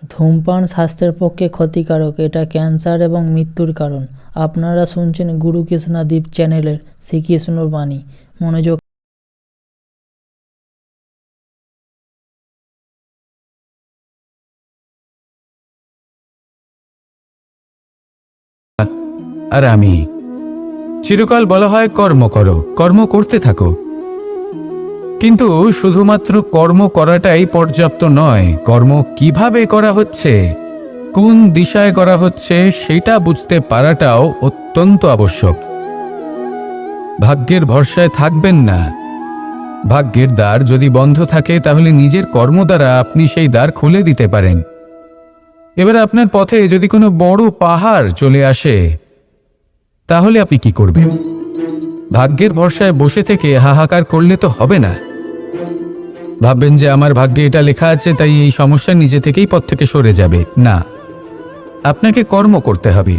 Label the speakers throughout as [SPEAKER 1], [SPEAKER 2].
[SPEAKER 1] ধূমপান স্বাস্থ্যের পক্ষে ক্ষতিকারক, এটা ক্যান্সার এবং মৃত্যুর কারণ। আপনারা শুনছেন গুরু কৃষ্ণাদীপ চ্যানেলের শ্রীকৃষ্ণর বাণী। মনোযোগ।
[SPEAKER 2] আর আমি চিরকাল বলা হয় কর্ম করো, কর্ম করতে থাকো, কিন্তু শুধুমাত্র কর্ম করাটাই পর্যাপ্ত নয়। কর্ম কিভাবে করা হচ্ছে, কোন দিশায় করা হচ্ছে সেটা বুঝতে পারাটাও অত্যন্ত আবশ্যক। ভাগ্যের ভরসায় থাকবেন না। ভাগ্যের দ্বার যদি বন্ধ থাকে তাহলে নিজের কর্ম দ্বারা আপনি সেই দ্বার খুলে দিতে পারেন। এবার আপনার পথে যদি কোনো বড় পাহাড় চলে আসে তাহলে আপনি কি করবেন? ভাগ্যের ভরসায় বসে থেকে হাহাকার করলে তো হবে না। ভাববেন যে আমার ভাগ্যে এটা লেখা আছে তাই এই সমস্যা নিজে থেকেই পথ থেকে সরে যাবে। না, আপনাকে কর্ম করতে হবে।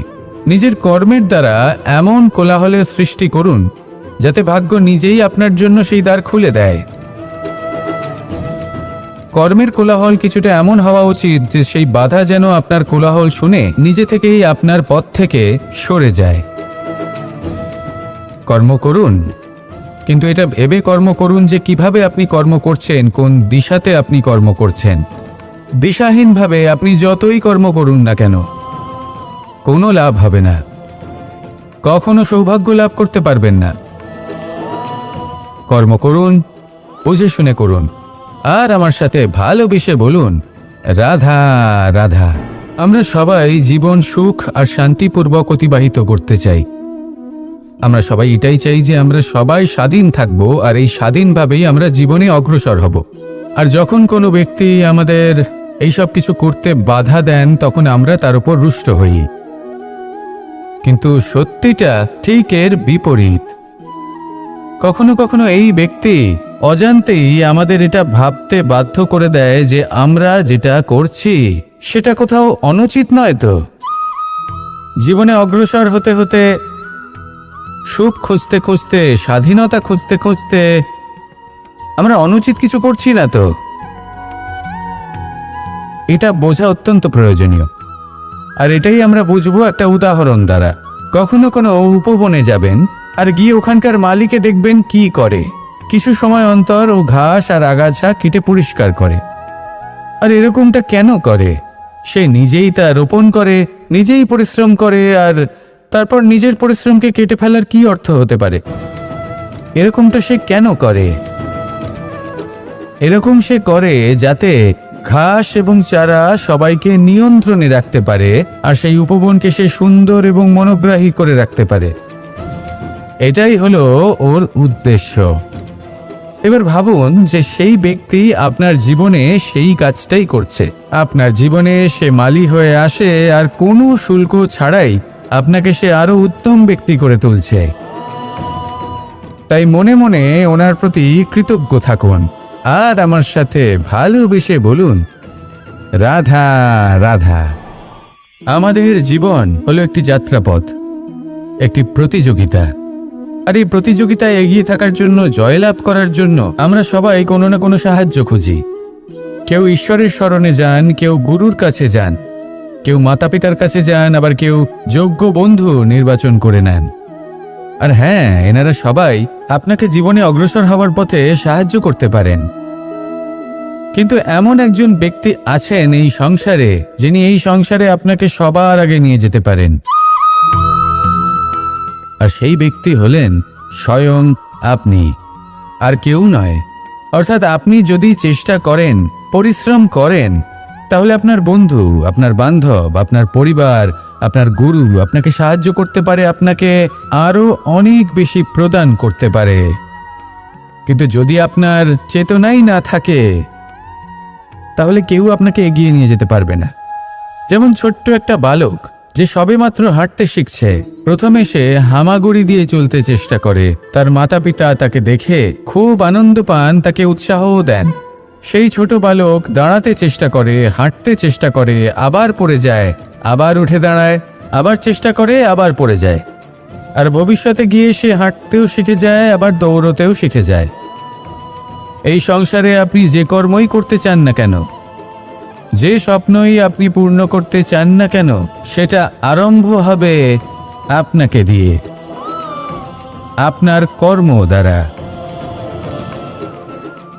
[SPEAKER 2] নিজের কর্মের দ্বারা এমন কোলাহলের সৃষ্টি করুন যাতে ভাগ্য নিজেই আপনার জন্য সেই দ্বার খুলে দেয়। কর্মের কোলাহল কিছুটা এমন হওয়া উচিত যে সেই বাধা যেন আপনার কোলাহল শুনে নিজে থেকেই আপনার পথ থেকে সরে যায়। কর্ম করুন, কিন্তু এটা ভেবে কর্ম করুন যে কিভাবে আপনি কর্ম করছেন, কোন দিশাতে আপনি কর্ম করছেন। দিশাহীনভাবে আপনি যতই কর্ম করুন না কেন কোনো লাভ হবে না, কখনো সৌভাগ্য লাভ করতে পারবেন না। কর্ম করুন, বুঝে শুনে করুন, আর আমার সাথে ভালোবেসে বলুন রাধা রাধা। আমরা সবাই জীবন সুখ আর শান্তিপূর্বক অতিবাহিত করতে চাই। আমরা সবাই এটাই চাই যে আমরা সবাই স্বাধীন থাকব, আর এই স্বাধীনভাবেই আমরা জীবনে অগ্রসর হব। আর যখন কোনো ব্যক্তি আমাদের এইসব কিছু করতে বাধা দেন তখন আমরা তার উপর রুষ্ট হই, কিন্তু সত্যিটা ঠিক এর বিপরীত। কখনো কখনো এই ব্যক্তি অজান্তেই আমাদের এটা ভাবতে বাধ্য করে দেয় যে আমরা যেটা করছি সেটা কোথাও অনুচিত নয়। তো জীবনে অগ্রসর হতে হতে, সুখ খুঁজতে খুঁজতে, স্বাধীনতা খুঁজতে খুঁজতে আমরা অনুচিত কিছু করছি না তো? এটা বোঝা অত্যন্ত প্রয়োজনীয়। আর এটাই আমরা বুঝবো একটা উদাহরণ দ্বারা। কখনো কোনো উপবনে যাবেন আর গিয়ে ওখানকার মালিকে দেখবেন কি করে। কিছু সময় অন্তর ও ঘাস আর আগাছা কেটে পরিষ্কার করে। আর এরকমটা কেন করে? সে নিজেই তা রোপণ করে, নিজেই পরিশ্রম করে, আর তারপর নিজের পরিশ্রমকে কেটে ফেলার কি অর্থ হতে পারে? এরকমটা সে কেন করে? এরকম সে করে যাতে ঘাস এবং চারা সবাইকে নিয়ন্ত্রণে রাখতে পারে, আর সেই উপবনকে সে সুন্দর এবং মনোগ্রাহী করে রাখতে পারে। এটাই হলো ওর উদ্দেশ্য। এবার ভাবুন যে সেই ব্যক্তি আপনার জীবনে সেই কাজটাই করছে। আপনার জীবনে সে মালি হয়ে আসে আর কোনো শুল্ক ছাড়াই আপনাকে সে আরো উত্তম ব্যক্তি করে তুলছে। তাই মনে মনে ওনার প্রতি কৃতজ্ঞ থাকুন, আর আমার সাথে ভালোবেসে বলুন রাধা রাধা। আমাদের জীবন হলো একটি যাত্রাপথ, একটি প্রতিযোগিতা। আর এই প্রতিযোগিতায় এগিয়ে থাকার জন্য, জয়লাভ করার জন্য আমরা সবাই কোনো না কোনো সাহায্য খুঁজি। কেউ ঈশ্বরের শরণে যান, কেউ গুরুর কাছে যান, কেউ মাতা পিতার কাছে যান, আবার কেউ যোগ্য বন্ধু নির্বাচন করে নেন। আর হ্যাঁ, এনারা সবাই আপনাকে জীবনে অগ্রসর হওয়ার পথে সাহায্য করতে পারেন। কিন্তু এমন একজন ব্যক্তি আছেন এই সংসারে, যিনি এই সংসারে আপনাকে সবার আগে নিয়ে যেতে পারেন। আর সেই ব্যক্তি হলেন স্বয়ং আপনি, আর কেউ নয়। অর্থাৎ আপনি যদি চেষ্টা করেন, পরিশ্রম করেন, তাহলে আপনার বন্ধু, আপনার বান্ধব, আপনার পরিবার, আপনার গুরু আপনাকে সাহায্য করতে পারে, আপনাকে আরো অনেক বেশি প্রদান করতে পারে। কিন্তু যদি আপনার চেতনাই না থাকে তাহলে কেউ আপনাকে এগিয়ে নিয়ে যেতে পারবে না। যেমন ছোট্ট একটা বালক যে সবেমাত্র হাঁটতে শিখছে, প্রথমে সে হামাগুড়ি দিয়ে চলতে চেষ্টা করে। তার মাতা পিতা তাকে দেখে খুব আনন্দ পান, তাকে উৎসাহও দেন। সেই ছোট বালক দাঁড়াতে চেষ্টা করে, হাঁটতে চেষ্টা করে, আবার পড়ে যায়, আবার উঠে দাঁড়ায়, আবার চেষ্টা করে, আবার পড়ে যায়। আর ভবিষ্যতে গিয়ে সে হাঁটতেও শিখে যায়, আবার দৌড়তেও শিখে যায়। এই সংসারে আপনি যে কর্মই করতে চান না কেন, যে স্বপ্নই আপনি পূর্ণ করতে চান না কেন, সেটা আরম্ভ হবে আপনাকে দিয়ে, আপনার কর্ম দ্বারা।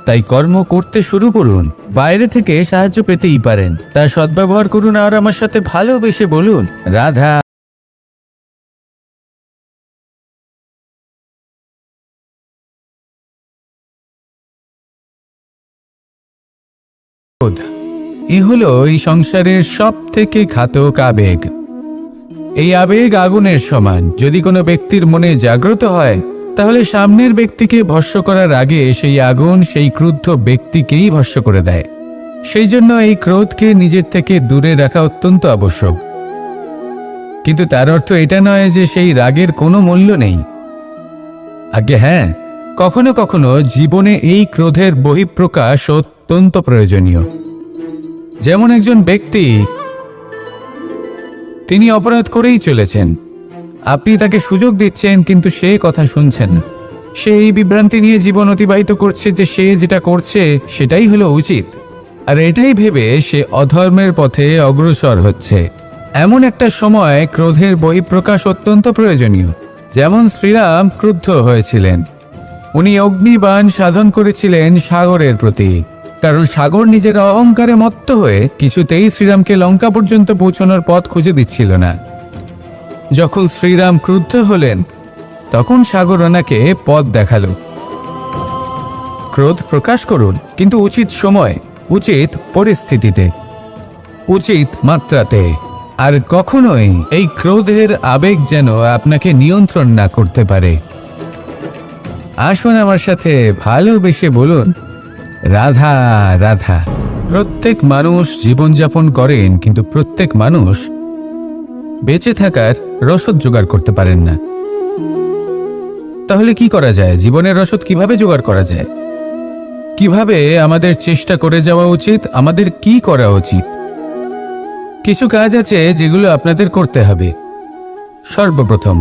[SPEAKER 2] তাই কর্ম করতে শুরু করুন। বাইরে থেকে সাহায্য পেতেই পারেন, তার সদ্ব্যবহার করুন আর আমার সাথে ভালোবেসে বলুন, রাধা। এ হলো এই সংসারের সব থেকে ঘাতক আবেগ। এই আবেগ আগুনের সমান। যদি কোনো ব্যক্তির মনে জাগ্রত হয়, তাহলে সামনের ব্যক্তিকে ভস্ম করার আগে সেই আগুন সেই ক্রুদ্ধ ব্যক্তিকেই ভস্ম করে দেয়। সেই জন্য এই ক্রোধকে নিজের থেকে দূরে রাখা অত্যন্ত আবশ্যক। কিন্তু তার অর্থ এটা নয় যে সেই রাগের কোনো মূল্য নেই। আগে হ্যাঁ, কখনো কখনো জীবনে এই ক্রোধের বহিঃপ্রকাশ অত্যন্ত প্রয়োজনীয়। যেমন একজন ব্যক্তি, তিনি অপরাধ করেই চলেছেন, আপনি তাকে সুযোগ দিচ্ছেন কিন্তু সে কথা শুনছেন না। সে এই বিভ্রান্তি নিয়ে জীবন অতিবাহিত করছে যে সে যেটা করছে সেটাই হলো উচিত, আর এটাই ভেবে সে অধর্মের পথে অগ্রসর হচ্ছে। এমন একটা সময় ক্রোধের বহিঃপ্রকাশ অত্যন্ত প্রয়োজনীয়। যেমন শ্রীরাম ক্রুদ্ধ হয়েছিলেন, উনি অগ্নিবাণ সাধন করেছিলেন সাগরের প্রতি, কারণ সাগর নিজের অহংকারে মত্ত হয়ে কিছুতেই শ্রীরামকে লঙ্কা পর্যন্ত পৌঁছানোর পথ খুঁজে দিচ্ছিল না। যখন শ্রীরাম ক্রুদ্ধ হলেন, তখন সাগর ওনাকে পথ দেখালো। ক্রোধ প্রকাশ করুন, কিন্তু উচিত সময়, উচিত পরিস্থিতিতে, উচিত মাত্রাতে। আর কখনোই এই ক্রোধের আবেগ যেন আপনাকে নিয়ন্ত্রণ না করতে পারে। আসুন আমার সাথে ভালোবেসে বলুন, রাধা রাধা। প্রত্যেক মানুষ জীবনযাপন করেন, কিন্তু প্রত্যেক মানুষ বেঁচে থাকার রসদ জোগাড় করতে পারেন না। তাহলে কি করা যায়? জীবনের রসদ কিভাবে জোগাড় করা যায়? কিভাবে আমাদের চেষ্টা করে যাওয়া উচিত? আমাদের কি করা উচিত? কিছু কাজ আছে যেগুলো আপনাদের করতে হবে। সর্বপ্রথম,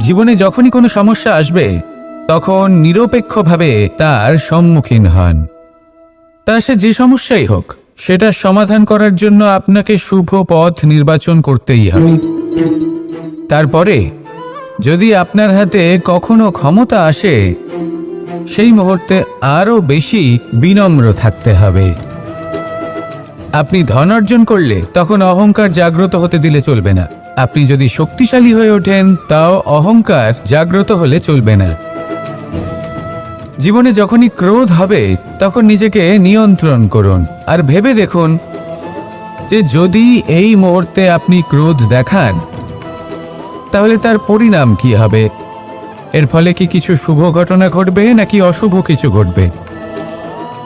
[SPEAKER 2] জীবনে যখনই কোনো সমস্যা আসবে, তখন নিরপেক্ষভাবে তার সম্মুখীন হন। তা সে যে সমস্যাই হোক, সেটা সমাধান করার জন্য আপনাকে শুভ পথ নির্বাচন করতেই হবে। তারপরে যদি আপনার হাতে কখনো ক্ষমতা আসে, সেই মুহূর্তে আরও বেশি বিনম্র থাকতে হবে। আপনি ধন অর্জন করলে তখন অহংকার জাগ্রত হতে দিলে চলবে না। আপনি যদি শক্তিশালী হয়ে ওঠেন, তাও অহংকার জাগ্রত হলে চলবে না। জীবনে যখনই ক্রোধ হবে, তখন নিজেকে নিয়ন্ত্রণ করুন আর ভেবে দেখুন যে যদি এই মুহূর্তে আপনি ক্রোধ দেখান, তাহলে তার পরিণাম কি হবে। এর ফলে কি কিছু শুভ ঘটনা ঘটবে নাকি অশুভ কিছু ঘটবে?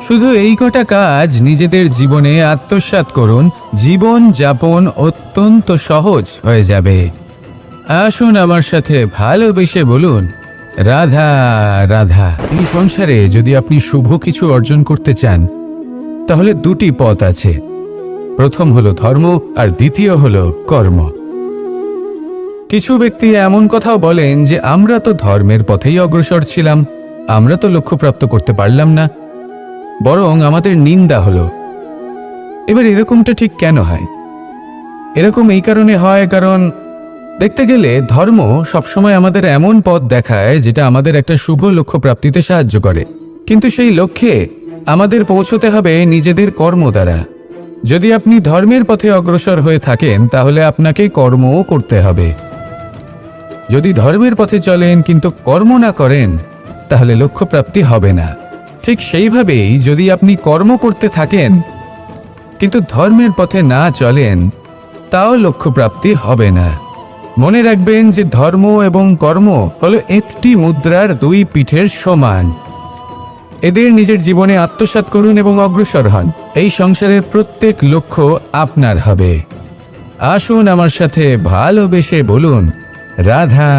[SPEAKER 2] শুধু এই কটা কাজ নিজেদের জীবনে আত্মসাৎ করুন, জীবন যাপন অত্যন্ত সহজ হয়ে যাবে। আসুন আমার সাথে ভালোবেসে বলুন, রাধা রাধা। এই সংসারে যদি আপনি শুভ কিছু অর্জন করতে চান, তাহলে দুটি পথ আছে। প্রথম হলো ধর্ম আর দ্বিতীয় হলো কর্ম। কিছু ব্যক্তি এমন কথাও বলেন যে আমরা তো ধর্মের পথেই অগ্রসর ছিলাম, আমরা তো লক্ষ্যপ্রাপ্ত করতে পারলাম না, বরং আমাদের নিন্দা হলো। এবার এরকমটা ঠিক কেন হয়? এরকম এই কারণে হয় কারণ দেখতে গেলে ধর্ম সবসময় আমাদের এমন পথ দেখায় যেটা আমাদের একটা শুভ লক্ষ্য প্রাপ্তিতে সাহায্য করে, কিন্তু সেই লক্ষ্যে আমাদের পৌঁছতে হবে নিজেদের কর্ম দ্বারা। যদি আপনি ধর্মের পথে অগ্রসর হয়ে থাকেন, তাহলে আপনাকে কর্মও করতে হবে। যদি ধর্মের পথে চলেন কিন্তু কর্ম না করেন, তাহলে লক্ষ্যপ্রাপ্তি হবে না। ঠিক সেইভাবেই যদি আপনি কর্ম করতে থাকেন কিন্তু ধর্মের পথে না চলেন, তাও লক্ষ্যপ্রাপ্তি হবে না। মনে রাখবেন যে ধর্ম এবং কর্ম হলো একটি মুদ্রার দুই পিঠের সমান। এদের নিজের জীবনে আত্মসাৎ করুন এবং অগ্রসর হন। এই সংসারের প্রত্যেক লক্ষ্য আপনার হবে। আসুন আমার সাথে ভালোবেসে বলুন, রাধা।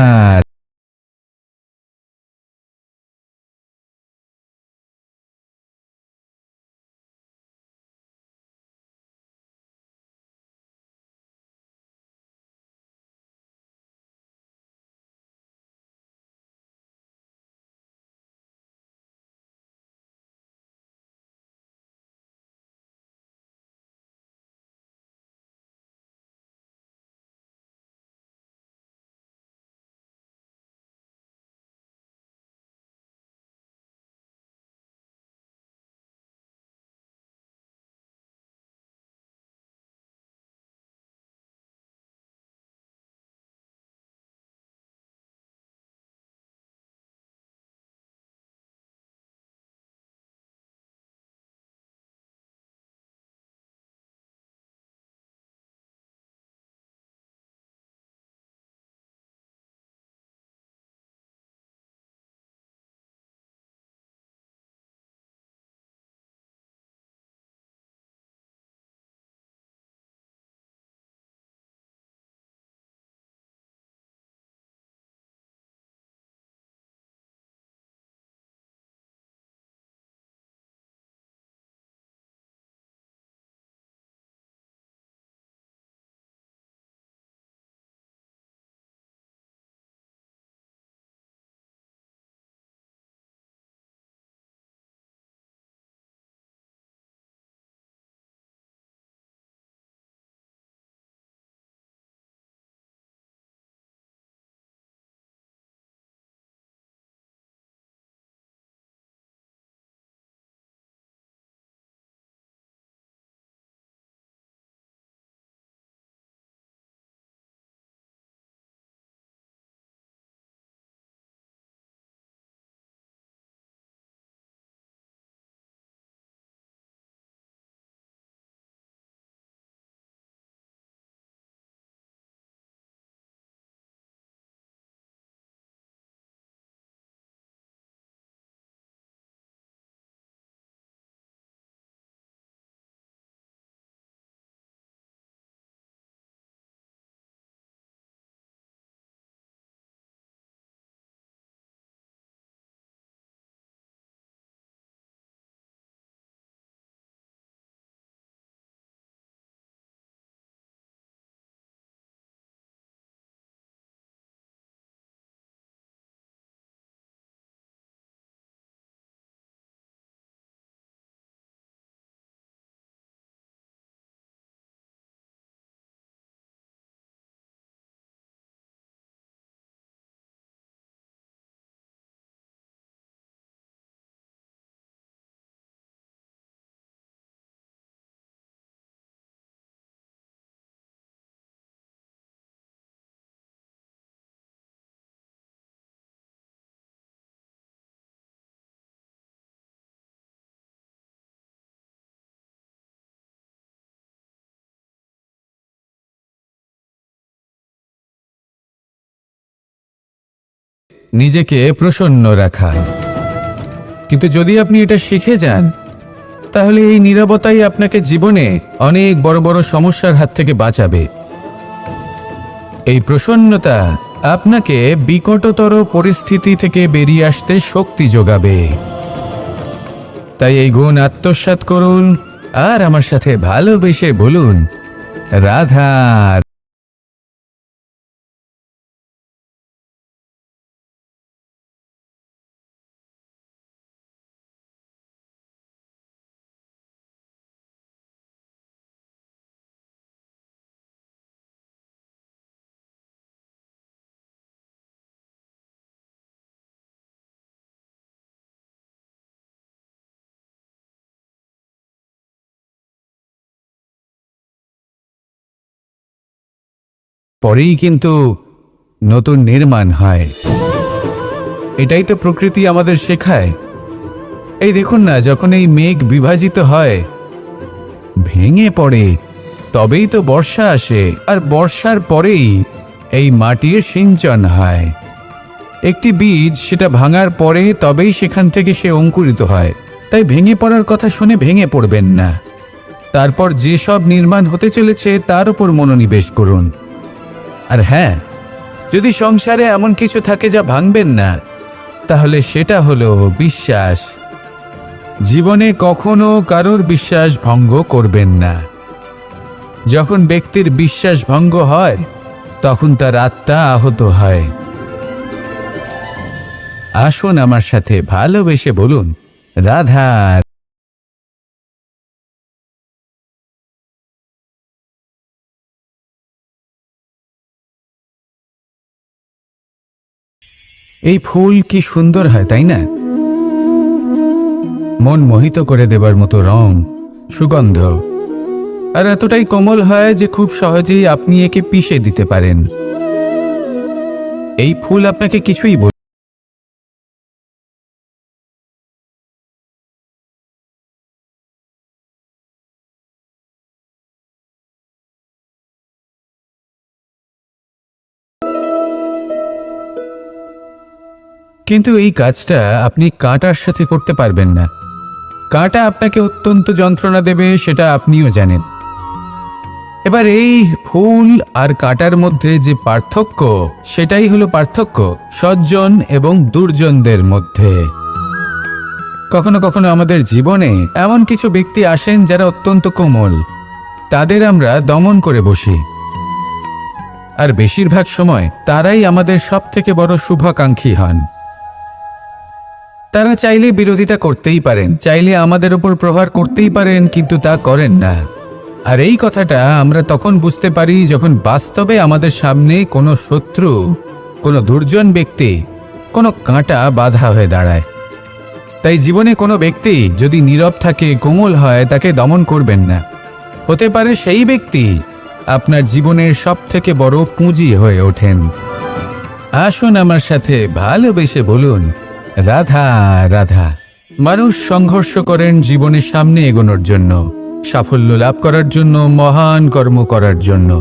[SPEAKER 2] নিজেকে প্রসন্ন রাখা। কিন্তু যদি আপনি এটা শিখে যান, তাহলে এই নীরবতাই আপনাকে জীবনে অনেক বড় বড় সমস্যার হাত থেকে বাঁচাবে। এই প্রসন্নতা আপনাকে বিকটতর পরিস্থিতি থেকে বেরিয়ে আসতে শক্তি যোগাবে। তাই এই গুণ আত্মসাৎ করুন আর আমার সাথে ভালোবেসে বলুন, রাধা। পরেই কিন্তু নতুন নির্মাণ হয়। এটাই তো প্রকৃতি আমাদের শেখায়। এই দেখুন না, যখন এই মেঘ বিভাজিত হয়, ভেঙে পড়ে, তবেই তো বর্ষা আসে, আর বর্ষার পরেই এই মাটির সিঞ্চন হয়। একটি বীজ সেটা ভাঙার পরে তবেই সেখান থেকে সে অঙ্কুরিত হয়। তাই ভেঙে পড়ার কথা শুনে ভেঙে পড়বেন না। তারপর যেসব নির্মাণ হতে চলেছে তার উপর মনোনিবেশ করুন। আর হ্যাঁ, যদি সংসারে এমন কিছু থাকে যা ভাঙবেন না, তাহলে সেটা হলো বিশ্বাস। জীবনে কখনো কারোর বিশ্বাস ভঙ্গ করবেন না। যখন ব্যক্তির বিশ্বাস ভঙ্গ হয়, তখন তার আত্মা আহত হয়। আসুন আমার সাথে ভালোবেসে বলুন, রাধা। এই ফুল কি সুন্দর হয়, তাই না? মন মোহিত করে দেবার মতো রং, সুগন্ধ, আর এতটাই কোমল হয় যে খুব সহজেই আপনি একে পিষে দিতে পারেন। এই ফুল আপনাকে কিছুই বলবে। কিন্তু এই কাজটা আপনি কাঁটার সাথে করতে পারবেন না। কাঁটা আপনাকে অত্যন্ত যন্ত্রণা দেবে, সেটা আপনিও জানেন। এবার এই ফুল আর কাঁটার মধ্যে যে পার্থক্য, সেটাই হলো পার্থক্য সজ্জন এবং দুর্জনদের মধ্যে। কখনো কখনো আমাদের জীবনে এমন কিছু ব্যক্তি আসেন যারা অত্যন্ত কোমল, তাদের আমরা দমন করে বসি। আর বেশিরভাগ সময় তারাই আমাদের সবথেকে বড় শুভাকাঙ্ক্ষী হন। তারা চাইলে বিরোধিতা করতেই পারেন, চাইলে আমাদের উপর প্রহার করতেই পারেন, কিন্তু তা করেন না। আর এই কথাটা আমরা তখন বুঝতে পারি যখন বাস্তবে আমাদের সামনে কোনো শত্রু, কোনো দুর্জন ব্যক্তি, কোনো কাঁটা বাধা হয়ে দাঁড়ায়। তাই জীবনে কোনো ব্যক্তি যদি নীরব থাকে, কোমল হয়, তাকে দমন করবেন না। হতে পারে সেই ব্যক্তি আপনার জীবনের সবথেকে বড় পুঁজি হয়ে ওঠেন। আসুন আমার সাথে ভালোবেসে বলুন, রাধা রাধা। মানুষ সংঘর্ষ করেন জীবনের সামনে এগোনোর জন্য, সাফল্য লাভ করার জন্য, মহান কর্ম করার জন্য।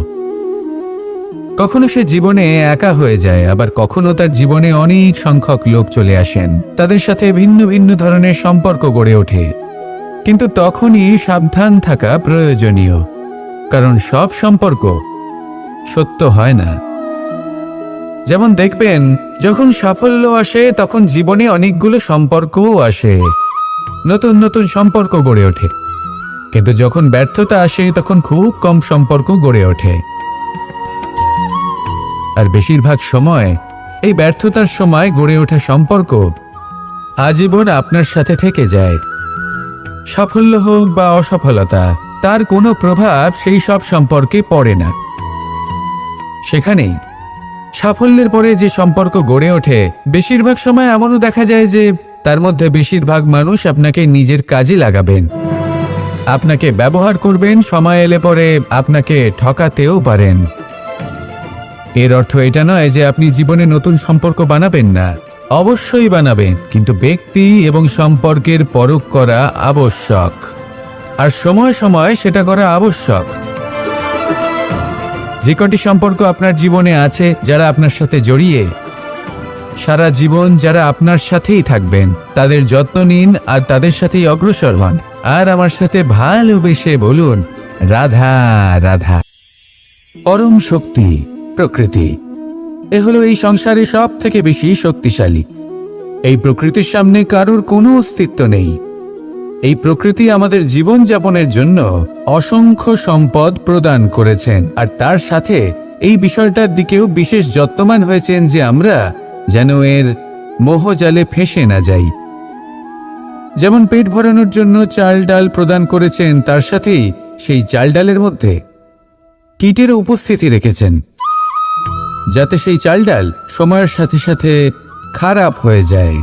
[SPEAKER 2] কখনো সে জীবনে একা হয়ে যায়, আবার কখনো তার জীবনে অনেক সংখ্যক লোক চলে আসেন, তাদের সাথে ভিন্ন ভিন্ন ধরনের সম্পর্ক গড়ে ওঠে। কিন্তু তখনই সাবধান থাকা প্রয়োজনীয়, কারণ সব সম্পর্ক সত্য হয় না। যেমন দেখবেন, যখন সাফল্য আসে তখন জীবনে অনেকগুলো সম্পর্কও আসে, নতুন নতুন সম্পর্ক গড়ে ওঠে। কিন্তু যখন ব্যর্থতা আসে তখন খুব কম সম্পর্ক গড়ে ওঠে। আর বেশিরভাগ সময় এই ব্যর্থতার সময় গড়ে ওঠা সম্পর্ক আজীবন আপনার সাথে থেকে যায়। সাফল্য হোক বা অসফলতা, তার কোনো প্রভাব সেই সব সম্পর্কে পড়ে না। সেখানেই সাফল্যের পরে যে সম্পর্ক গড়ে ওঠে, বেশিরভাগ সময় এমনও দেখা যায় যে তার মধ্যে বেশিরভাগ মানুষ আপনাকে নিজের কাজে লাগাবেন, আপনাকে ব্যবহার করবেন, সময় এলে পরে আপনাকে ঠকাতেও পারেন। এর অর্থ এটা নয় যে আপনি জীবনে নতুন সম্পর্ক বানাবেন না, অবশ্যই বানাবেন, কিন্তু ব্যক্তি এবং সম্পর্কের পরখ করা আবশ্যক, আর সময় সময় সেটা করা আবশ্যক। যে কটি সম্পর্ক আপনার জীবনে আছে, যারা আপনার সাথে জড়িয়ে, সারা জীবন যারা আপনার সাথেই থাকবেন তাদের যত্ন নিন আর তাদের সাথেই অগ্রসর হন। আর আমার সাথে ভালোবেসে বলুন, রাধা রাধা। পরম শক্তি প্রকৃতি এ হলো এই সংসারে সব থেকে বেশি শক্তিশালী। এই প্রকৃতির সামনে কারোর কোনো অস্তিত্ব নেই। এই প্রকৃতি আমাদের জীবন যাপনের জন্য অসংখ্য সম্পদ প্রদান করেছেন, আর তার সাথে এই বিষয়টার দিকেও বিশেষ যত্নবান হয়েছেন যে আমরা যেন এর মোহজালে ফেঁসে না যাই। যেমন পেট ভরানোর জন্য চাল ডাল প্রদান করেছেন, তার সাথেই সেই চাল ডালের মধ্যে কীটের উপস্থিতি রেখেছেন, যাতে সেই চাল ডাল সময়ের সাথে সাথে খারাপ হয়ে যায়।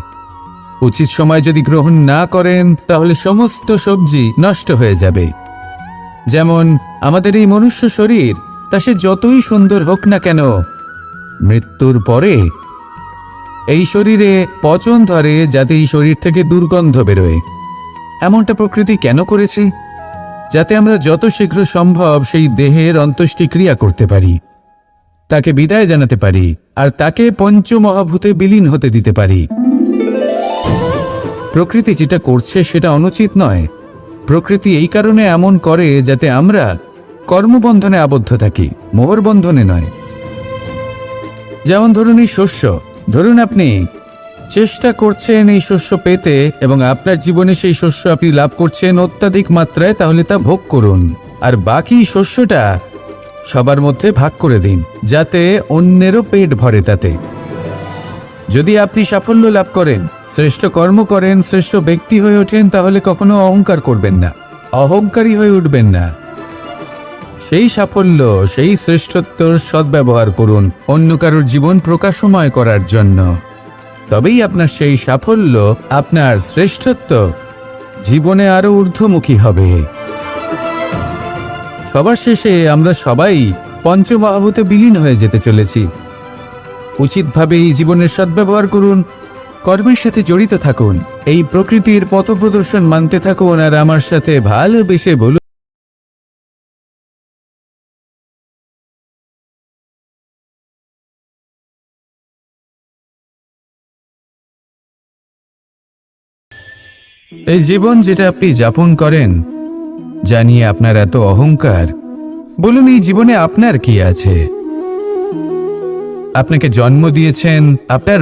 [SPEAKER 2] উচিত সময় যদি গ্রহণ না করেন তাহলে সমস্ত সবজি নষ্ট হয়ে যাবে। যেমন আমাদের এই মনুষ্য শরীর, তা সে যতই সুন্দর হোক না কেন, মৃত্যুর পরে এই শরীরে পচন ধরে, যাতে এই শরীর থেকে দুর্গন্ধ বেরোয়। এমনটা প্রকৃতি কেন করেছে? যাতে আমরা যত শীঘ্র সম্ভব সেই দেহের অন্ত্যেষ্টিক্রিয়া করতে পারি, তাকে বিদায় জানাতে পারি, আর তাকে পঞ্চমহাভূতে বিলীন হতে দিতে পারি। প্রকৃতি যেটা করছে সেটা অনুচিত নয়। প্রকৃতি এই কারণে এমন করে যাতে আমরা কর্মবন্ধনে আবদ্ধ থাকি, মোহর বন্ধনে নয়। যেমন ধরুন এই শস্য, ধরুন আপনি চেষ্টা করছেন এই শস্য পেতে এবং আপনার জীবনে সেই শস্য আপনি লাভ করছেন অত্যাধিক মাত্রায়, তাহলে তা ভোগ করুন আর বাকি শস্যটা সবার মধ্যে ভাগ করে দিন, যাতে অন্যেরও পেট ভরে তাতে। যদি আপনি সাফল্য লাভ করেন, শ্রেষ্ঠ কর্ম করেন, শ্রেষ্ঠ ব্যক্তি হয়ে ওঠেন, তাহলে কখনো অহংকার করবেন না, অহংকারী হয়ে উঠবেন না। সেই সাফল্য, সেই শ্রেষ্ঠত্বর সদ্ব্যবহার করুন অন্য কারোর জীবন প্রকাশময় করার জন্য। তবেই আপনার সেই সাফল্য, আপনার শ্রেষ্ঠত্ব জীবনে আরো ঊর্ধ্বমুখী হবে। সবার শেষে আমরা সবাই পঞ্চমহাভূতে বিলীন হয়ে যেতে চলেছি। উচিতভাবে এই জীবনের সদ্ব্যবহার করুন, কর্মের সাথে জড়িত থাকুন, এই প্রকৃতির পথপ্রদর্শন মানতে থাকুন, আর আমার সাথে ভালোবেসে বলুন, এই জীবন যেটা আপনি যাপন করেন, জানিয়ে আপনার এত অহংকার, বলুন এই জীবনে আপনার কি আছে? আপনাকে জন্ম দিয়েছেন আপনার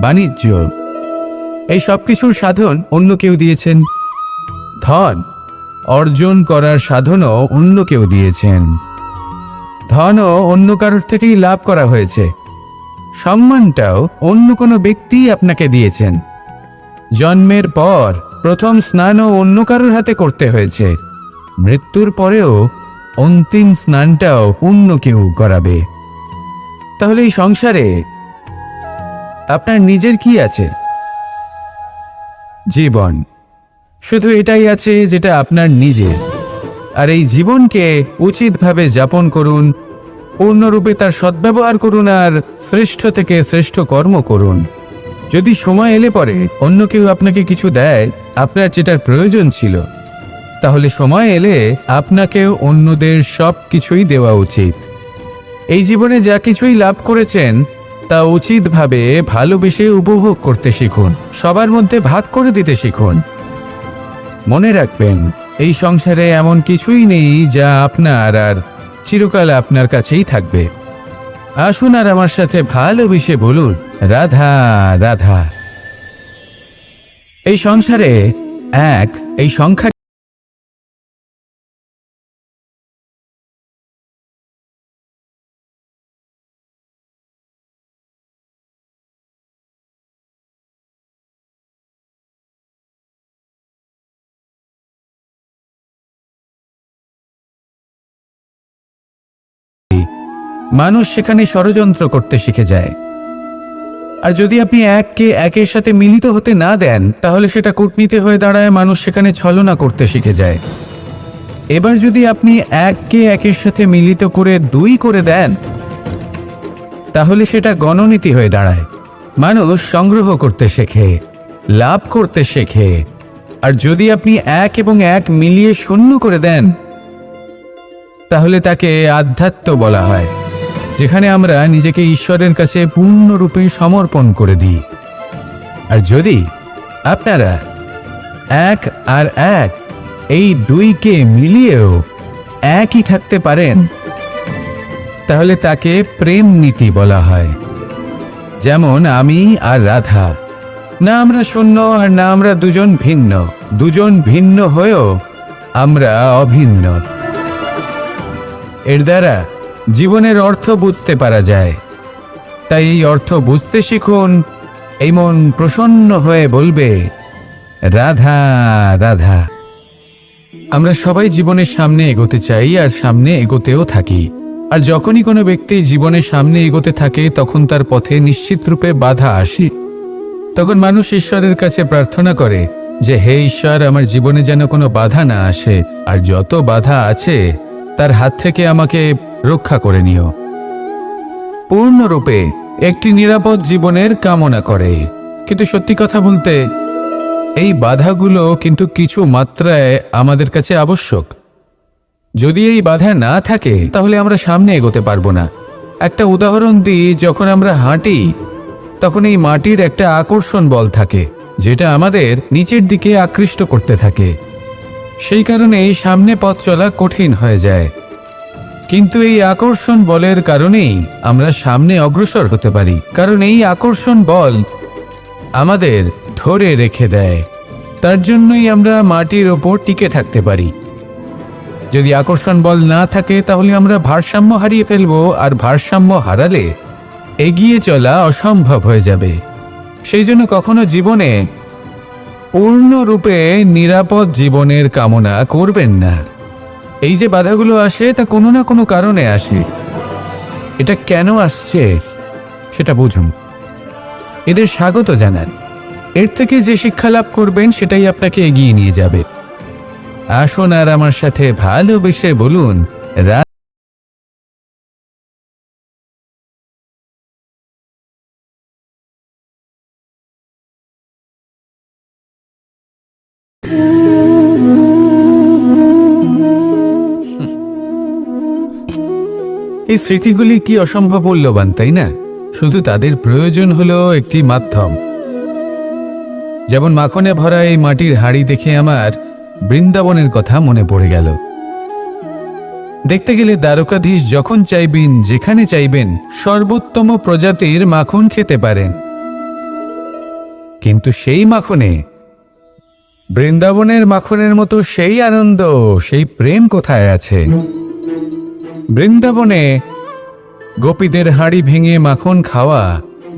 [SPEAKER 2] বাণিজ্য, এই সবকিছুর সাধন অন্য কেউ দিয়েছেন। ধন অর্জন করার সাধনও অন্য কেউ দিয়েছেন। ধনও অন্য কারোর থেকেই লাভ করা হয়েছে। সম্মানটাও অন্য কোনো ব্যক্তি আপনাকে দিয়েছেন। জন্মের পর প্রথম স্নানও অন্য কারোর হাতে করতে হয়েছে। মৃত্যুর পরেও অন্তিম স্নানটাও অন্য কেউ করাবে। তাহলে এই সংসারে আপনার নিজের কি আছে? জীবন, শুধু এটাই আছে যেটা আপনার নিজের। আর এই জীবনকে উচিতভাবে যাপন করুন, পূর্ণরূপে তার সদ্ব্যবহার করুন, আর শ্রেষ্ঠ থেকে শ্রেষ্ঠ কর্ম করুন। যদি সময় এলে পরে অন্য কেউ আপনাকে কিছু দেয়, আপনার যেটার প্রয়োজন ছিল, তাহলে সময় এলে আপনাকেও অন্যদের সব কিছুই দেওয়া উচিত। এই জীবনে যা কিছুই লাভ করেছেন তা উচিতভাবে ভালোবেসে উপভোগ করতে শিখুন, সবার মধ্যে ভাগ করে দিতে শিখুন। মনে রাখবেন, এই সংসারে এমন কিছুই নেই যা আপনার আর চিরকাল আপনার কাছেই থাকবে। আসুন আর আমার সাথে ভালোবেসে বলুন, রাধা রাধা। এই সংসারে এই সংখ্যা মানুষ সেখানে ষড়যন্ত্র করতে শিখে যায়। আর যদি আপনি এককে একের সাথে মিলিত হতে না দেন, তাহলে সেটা কূটনীতি হয়ে দাঁড়ায়, মানুষ সেখানে ছলনা করতে শিখে যায়। এবার যদি আপনি এককে একের সাথে মিলিত করে দুই করে দেন, তাহলে সেটা গণনীতি হয়ে দাঁড়ায়। মানুষ সংগ্রহ করতে শেখে, লাভ করতে শেখে। আর যদি আপনি 1 এবং 1 মিলিয়ে শূন্য করে দেন, তাহলে তাকে আধ্যাত্ম বলা হয়, যেখানে আমরা নিজেকে ঈশ্বরের কাছে পূর্ণরূপে সমর্পণ করে দিই। আর যদি আপনারা 1 আর 1 এই 2কে মিলিয়েও একই থাকতে পারেন, তাহলে তাকে প্রেম নীতি বলা হয়। যেমন আমি আর রাধা, না আমরা শূন্য আর না আমরা দুজন ভিন্ন, দুজন ভিন্ন হয়েও আমরা অভিন্ন। এর দ্বারা জীবনের অর্থ বুঝতে পারা যায়। তাই এই অর্থ বুঝতে শিখুন। এই মন প্রসন্ন হয়ে বলবে, রাধা রাধা। আমরা সবাই জীবনের সামনে এগোতে চাই আর সামনে এগোতেও থাকি। আর যখনই কোনো ব্যক্তি জীবনের সামনে এগোতে থাকে, তখন তার পথে নিশ্চিত রূপে বাধা আসে। তখন মানুষ ঈশ্বরের কাছে প্রার্থনা করে যে, হে ঈশ্বর, আমার জীবনে যেন কোনো বাধা না আসে, আর যত বাধা আছে তার হাত থেকে আমাকে রক্ষা করে নিও। পূর্ণরূপে একটি নিরাপদ জীবনের কামনা করে। কিন্তু সত্যি কথা বলতে, এই বাধাগুলো কিন্তু কিছু মাত্রায় আমাদের কাছে আবশ্যক। যদি এই বাধা না থাকে, তাহলে আমরা সামনে এগোতে পারবো না। একটা উদাহরণ দিই, যখন আমরা হাঁটি, তখন এই মাটির একটা আকর্ষণ বল থাকে, যেটা আমাদের নিচের দিকে আকৃষ্ট করতে থাকে। সেই কারণে সামনে পথ চলা কঠিন হয়ে যায়। কিন্তু এই আকর্ষণ বলের কারণেই আমরা সামনে অগ্রসর হতে পারি, কারণ এই আকর্ষণ বল আমাদের ধরে রেখে দেয়। তার জন্যই আমরা মাটির ওপর টিকে থাকতে পারি। যদি আকর্ষণ বল না থাকে, তাহলে আমরা ভারসাম্য হারিয়ে ফেলবো, আর ভারসাম্য হারালে এগিয়ে চলা অসম্ভব হয়ে যাবে। সেই জন্য কখনো জীবনে পূর্ণরূপে নিরাপদ জীবনের কামনা করবেন না। এই যে বাধাগুলো আসে, তা কোনো না কোনো কারণে আসে। এটা কেন আসছে সেটা বুঝুন, এদের স্বাগত জানান। এর থেকে যে শিক্ষা লাভ করবেন, সেটাই আপনাকে এগিয়ে নিয়ে যাবে। আসুন আর আমার সাথে ভালোবেসে বলুন, এই স্মৃতিগুলি কি অসম্ভব মূল্যবান, তাই না? শুধু তাদের প্রয়োজন হলো একটি মাধ্যম। যেমন মাখনে ভরা এই মাটির হাঁড়ি দেখে আমার বৃন্দাবনের কথা মনে পড়ে গেল। দেখতে গেলে দ্বারকাধীশ যখন চাইবেন, যেখানে চাইবেন, সর্বোত্তম প্রজাতির মাখন খেতে পারেন। কিন্তু সেই মাখনে, বৃন্দাবনের মাখনের মতো সেই আনন্দ, সেই প্রেম কোথায় আছে? বৃন্দাবনে গোপীদের হাঁড়ি ভেঙে মাখন খাওয়া,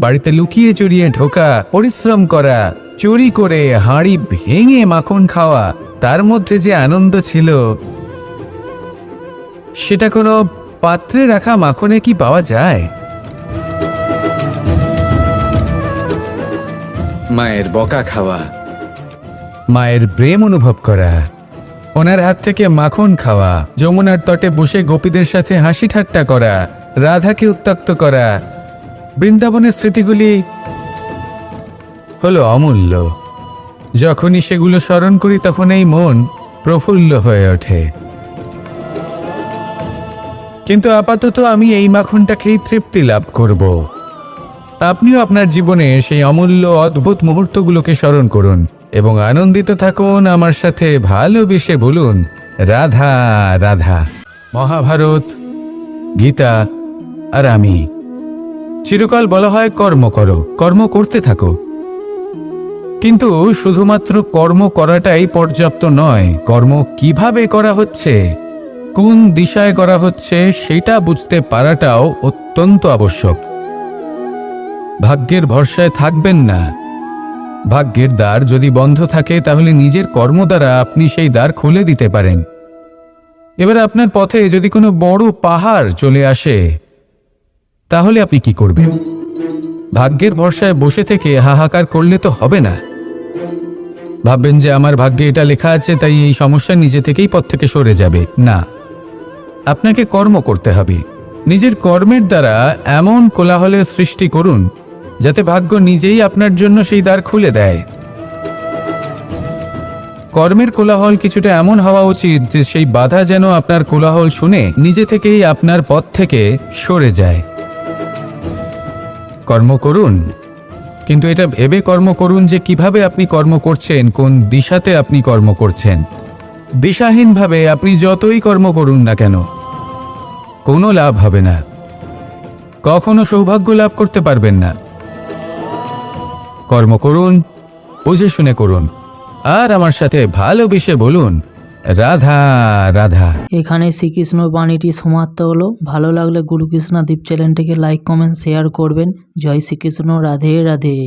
[SPEAKER 2] বাড়িতে লুকিয়ে চুরিয়ে ঢোকা, পরিশ্রম করা, চুরি করে হাঁড়ি ভেঙে মাখন খাওয়া, তার মধ্যে যে আনন্দ ছিল, সেটা কোনো পাত্রে রাখা মাখনে কি পাওয়া যায়? মায়ের বকা খাওয়া, মায়ের প্রেম অনুভব করা, ওনার হাত থেকে মাখন খাওয়া, যমুনার তটে বসে গোপীদের সাথে হাসি ঠাট্টা করা, রাধাকে উত্ত্যক্ত করা, বৃন্দাবনের স্মৃতিগুলি হলো অমূল্য। যখনই সেগুলো স্মরণ করি, তখন এই মন প্রফুল্ল হয়ে ওঠে। কিন্তু আপাতত আমি এই মাখনটা খেয়ে তৃপ্তি লাভ করব। আপনিও আপনার জীবনে সেই অমূল্য অদ্ভুত মুহূর্তগুলোকে স্মরণ করুন এবং আনন্দিত থাকুন। আমার সাথে ভালোবেসে বলুন, রাধা রাধা। মহাভারত, গীতা আর আমি চিরকাল বলা হয়, কর্ম করো, কর্ম করতে থাকো। কিন্তু শুধুমাত্র কর্ম করাটাই পর্যাপ্ত নয়। কর্ম কিভাবে করা হচ্ছে, কোন দিশায় করা হচ্ছে, সেটা বুঝতে পারাটাও অত্যন্ত আবশ্যক। ভাগ্যের ভরসায় থাকবেন না। ভাগ্যের দ্বার যদি বন্ধ থাকে, তাহলে নিজের কর্ম দ্বারা আপনি সেই দ্বার খুলে দিতে পারেন। এবার আপনার পথে যদি কোনো বড় পাহাড় চলে আসে, তাহলে আপনি কি করবেন? ভাগ্যের ভরসায় বসে থেকে হাহাকার করলে তো হবে না। ভাববেন যে আমার ভাগ্যে এটা লেখা আছে, তাই এই সমস্যা নিজে থেকেই পথ থেকে সরে যাবে। না, আপনাকে কর্ম করতে হবে। নিজের কর্মের দ্বারা এমন কোলাহলের সৃষ্টি করুন যাতে ভাগ্য নিজেই আপনার জন্য সেই দ্বার খুলে দেয়। কর্মের কোলাহল কিছুটা এমন হওয়া উচিত যে সেই বাধা যেন আপনার কোলাহল শুনে নিজে থেকেই আপনার পথ থেকে সরে যায়। কর্ম করুন, কিন্তু এটা ভেবে কর্ম করুন যে কিভাবে আপনি কর্ম করছেন, কোন দিশাতে আপনি কর্ম করছেন। দিশাহীনভাবে আপনি যতই কর্ম করুন না কেন, কোনো লাভ হবে না, কখনো সৌভাগ্য লাভ করতে পারবেন না। কর্ম করুন, বুঝে শুনে করুন, আর আমার সাথে ভালোবেসে বলুন, রাধা রাধা।
[SPEAKER 1] এখানে শ্রীকৃষ্ণ বাণীটি সমাপ্ত হলো। ভালো লাগলে গুরুকৃষ্ণা দীপ চ্যানেলটিকে লাইক, কমেন্ট, শেয়ার করবেন। জয় শ্রীকৃষ্ণ, রাধে রাধে।